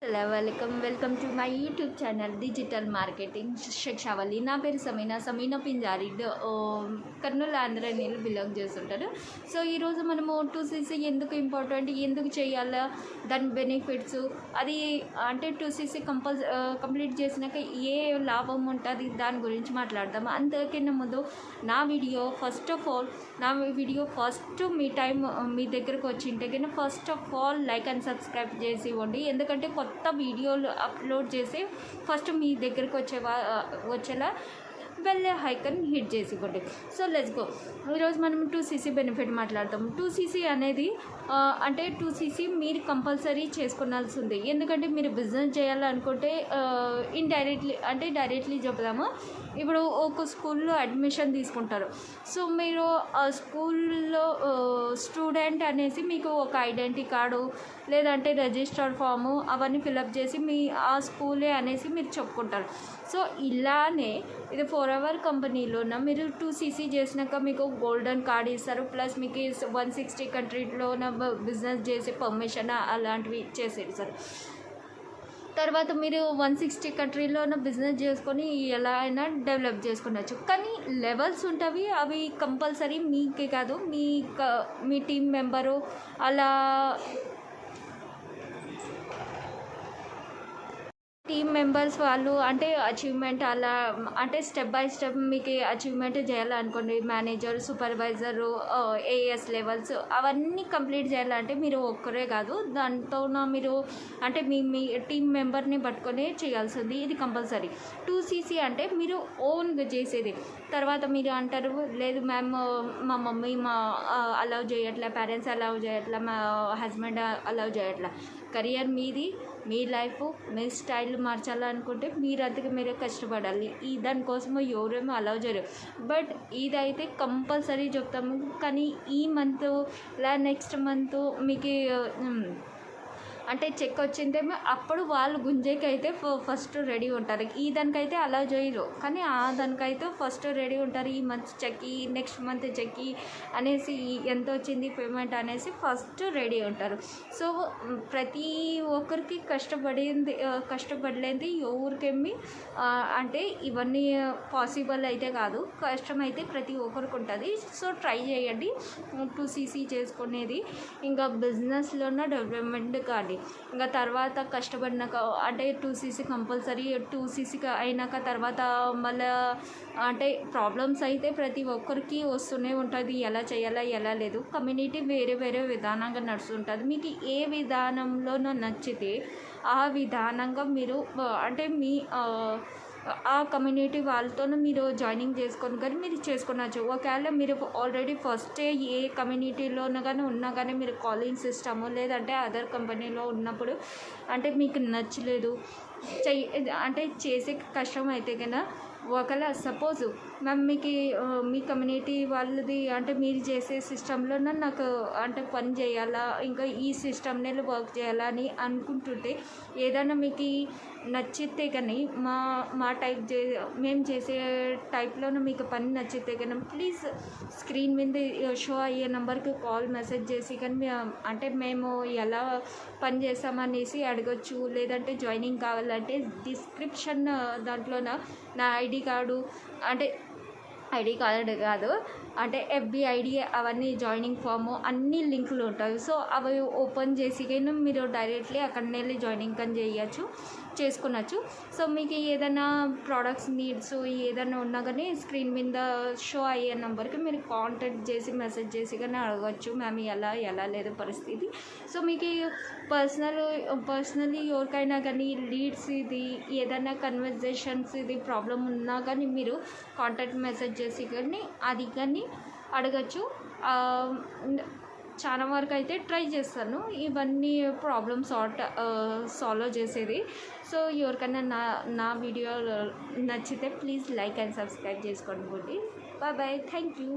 Hello welcome to my YouTube channel digital marketing Shikshavali. నా పేరు సమీనా పింజారి, కర్నూలు ఆంధ్ర నీళ్ళు బిలాంగ్ చేస్తుంటారు. సో ఈరోజు మనము 2cc ఎందుకు ఇంపార్టెంట్, ఎందుకు చేయాలా, దాని బెనిఫిట్స్, అది అంటే 2cc కంప్లీట్ చేసినాక ఏ లాభం ఉంటుంది దాని గురించి మాట్లాడదాము. అంతకన్నా ముందు నా వీడియో ఫస్ట్ మీ దగ్గరకు వచ్చింటే కన్నా first of all like and subscribe చేసి ఇవ్వండి. ఎందుకంటే కొత్త వీడియోలు అప్లోడ్ చేసి ఫస్ట్ మీ దగ్గరికి వచ్చేలా బెల్ ఐకాన్ హిట్ చేసి ఇవ్వండి. So let's go. ఈరోజు మనం 2cc బెనిఫిట్ మాట్లాడతాం. 2cc అనేది అంటే 2cc మీరు కంపల్సరీ చేసుకోవాల్సి ఉంది. ఎందుకంటే మీరు బిజినెస్ చేయాలనుకుంటే ఇండైరెక్ట్లీ అంటే డైరెక్ట్లీ చెప్దాము. ఇప్పుడు ఒక స్కూల్లో అడ్మిషన్ తీసుకుంటారు. సో మీరు ఆ స్కూల్లో స్టూడెంట్ అనేసి మీకు ఒక ఐడెంటిటీ కార్డు లేదంటే రిజిస్టర్ ఫాము అవన్నీ ఫిలప్ చేసి మీ ఆ స్కూలే అనేసి మీరు చెప్పుకుంటారు. సో ఇలానే ఇది ఫోరెవర్ కంపెనీలోన మీరు 2cc చేసినాక మీకు గోల్డెన్ కార్డ్ ఇస్తారు. ప్లస్ మీకు 160 కంట్రీలోన బిజినెస్ చేసే పర్మిషన్ అలాంటివి ఇచ్చేసేది సార్. తర్వాత మీరు 160 కంట్రీలోన బిజినెస్ చేసుకొని ఎలా అయినా డెవలప్ చేసుకునవచ్చు. కానీ లెవెల్స్ ఉంటాయి, అవి కంపల్సరీ మీకే కాదు, మీ టీం మెంబరు అలా టీమ్ మెంబర్స్ వాళ్ళు అంటే అచీవ్మెంట్ అలా అంటే స్టెప్ బై స్టెప్ మీకు అచీవ్మెంట్ చేయాలనుకోండి. మేనేజర్, సూపర్వైజరు, ఏఎస్ లెవెల్స్ అవన్నీ కంప్లీట్ చేయాలంటే మీరు ఒక్కరే కాదు, దాంతో మీరు అంటే మీ టీమ్ మెంబర్ని పట్టుకొని చేయాల్సింది. ఇది కంపల్సరీ. 2cc అంటే మీరు ఓన్గా చేసేది. తర్వాత మీరు అంటారు, లేదు మ్యామ్ మా మమ్మీ అలౌ చేయట్లే, పేరెంట్స్ అలౌ చేయట్లే, మా హస్బెండ్ అలౌ చేయట్లే. కెరియర్ మీది, మీ లైఫ్, మీ స్టైల్ మార్చాలనుకుంటే మీరంతగా మీరే కష్టపడాలి. దానికోసము ఎవరేమో అలౌ చేయరు. బట్ ఇదైతే కంపల్సరీ చెప్తాము. కానీ ఈ మంత్ నెక్స్ట్ మంత్ మీకు అంటే చెక్ వచ్చిందేమో అప్పుడు వాళ్ళు గుంజేకైతే ఫస్ట్ రెడీ ఉంటారు. దానికైతే అలౌ చేయరు, కానీ దానికైతే ఫస్ట్ రెడీ ఉంటారు. ఈ మంత్ చెక్కి, నెక్స్ట్ మంత్ చెక్కి అనేసి ఎంత వచ్చింది పేమెంట్ అనేసి ఫస్ట్ రెడీ ఉంటారు. సో ప్రతి ఒక్కరికి కష్టపడలేంది ఎవరికేమి అంటే ఇవన్నీ పాసిబుల్ అయితే కాదు, కష్టం అయితే ప్రతి ఒక్కరికి ఉంటుంది. సో ట్రై చేయండి 2cc చేసుకునేది. ఇంకా బిజినెస్లోన డెవలప్మెంట్ కానీ ఇంకా తర్వాత కష్టపడినాక అంటే 2cc కంపల్సరీ 2cc అయినాక తర్వాత మళ్ళీ అంటే ప్రాబ్లమ్స్ అయితే ప్రతి ఒక్కరికి వస్తూనే ఉంటుంది. ఎలా చేయాలా ఎలా లేదు. కమ్యూనిటీ వేరే వేరే విధానంగా నడుస్తుంటుంది. మీకు ఏ విధానంలోనో నచ్చితే ఆ విధానంగా మీరు అంటే మీ ఆ కమ్యూనిటీ వాళ్ళతోనూ మీరు జాయినింగ్ చేసుకొని కానీ మీరు చేసుకోవచ్చు. ఒకవేళ మీరు ఆల్రెడీ ఫస్టే ఏ కమ్యూనిటీలోనూ కానీ ఉన్నా కానీ మీరు కాలింగ్ సిస్టము లేదంటే అదర్ కంపెనీలో ఉన్నప్పుడు అంటే మీకు నచ్చలేదు అంటే చేసే కష్టం అయితే కన్నా ఒకవేళ సపోజ్ మ్యామ్ మీకు మీ కమ్యూనిటీ వాళ్ళది అంటే మీరు చేసే సిస్టంలో నాకు అంటే పని చేయాలా, ఇంకా ఈ సిస్టమ్నే వర్క్ చేయాలా అని అనుకుంటుంటే ఏదైనా మీకు నచ్చితే కానీ మా టైప్ మేము చేసే టైప్లోనే మీకు పని నచ్చితే కానీ ప్లీజ్ స్క్రీన్ మీద షో అయ్యే నెంబర్కి కాల్ మెసేజ్ చేసి కానీ అంటే మేము ఎలా పని చేస్తామనేసి అడగచ్చు. లేదంటే జాయినింగ్ కావాలంటే డిస్క్రిప్షన్ దాంట్లోన నా ఐడి కార్డు అంటే ఐడి కార్డు కాదు అంటే ఎఫ్బి ఐడి అవన్నీ జాయినింగ్ ఫాము అన్ని లింకులు ఉంటాయి. సో అవి ఓపెన్ చేసి కానీ మీరు డైరెక్ట్లీ అక్కడనే వెళ్ళి జాయినింగ్ కానీ చేసుకునచ్చు. సో మీకు ఏదైనా ప్రోడక్ట్స్ నీడ్స్ ఏదైనా ఉన్నా కానీ స్క్రీన్ మీద షో అయ్యే నెంబర్కి మీరు కాంటాక్ట్ చేసి మెసేజ్ చేసి కానీ అడగచ్చు, మ్యామ్ ఎలా లేదు పరిస్థితి. సో మీకు పర్సనలీ ఎవరికైనా కానీ లీడ్స్ ఇది ఏదైనా కన్వర్జేషన్స్ ఇది ప్రాబ్లం ఉన్నా కానీ మీరు కాంటాక్ట్ మెసేజ్ చేసి కానీ అది కానీ అడగచ్చు. చాలా వరకు అయితే ట్రై చేస్తాను ఇవన్నీ ప్రాబ్లమ్స్ సాల్వ్ చేసేది. సో ఎవరికైనా నా వీడియో నచ్చితే ప్లీజ్ లైక్ అండ్ సబ్స్క్రైబ్ చేసుకోండి. Bye thank you.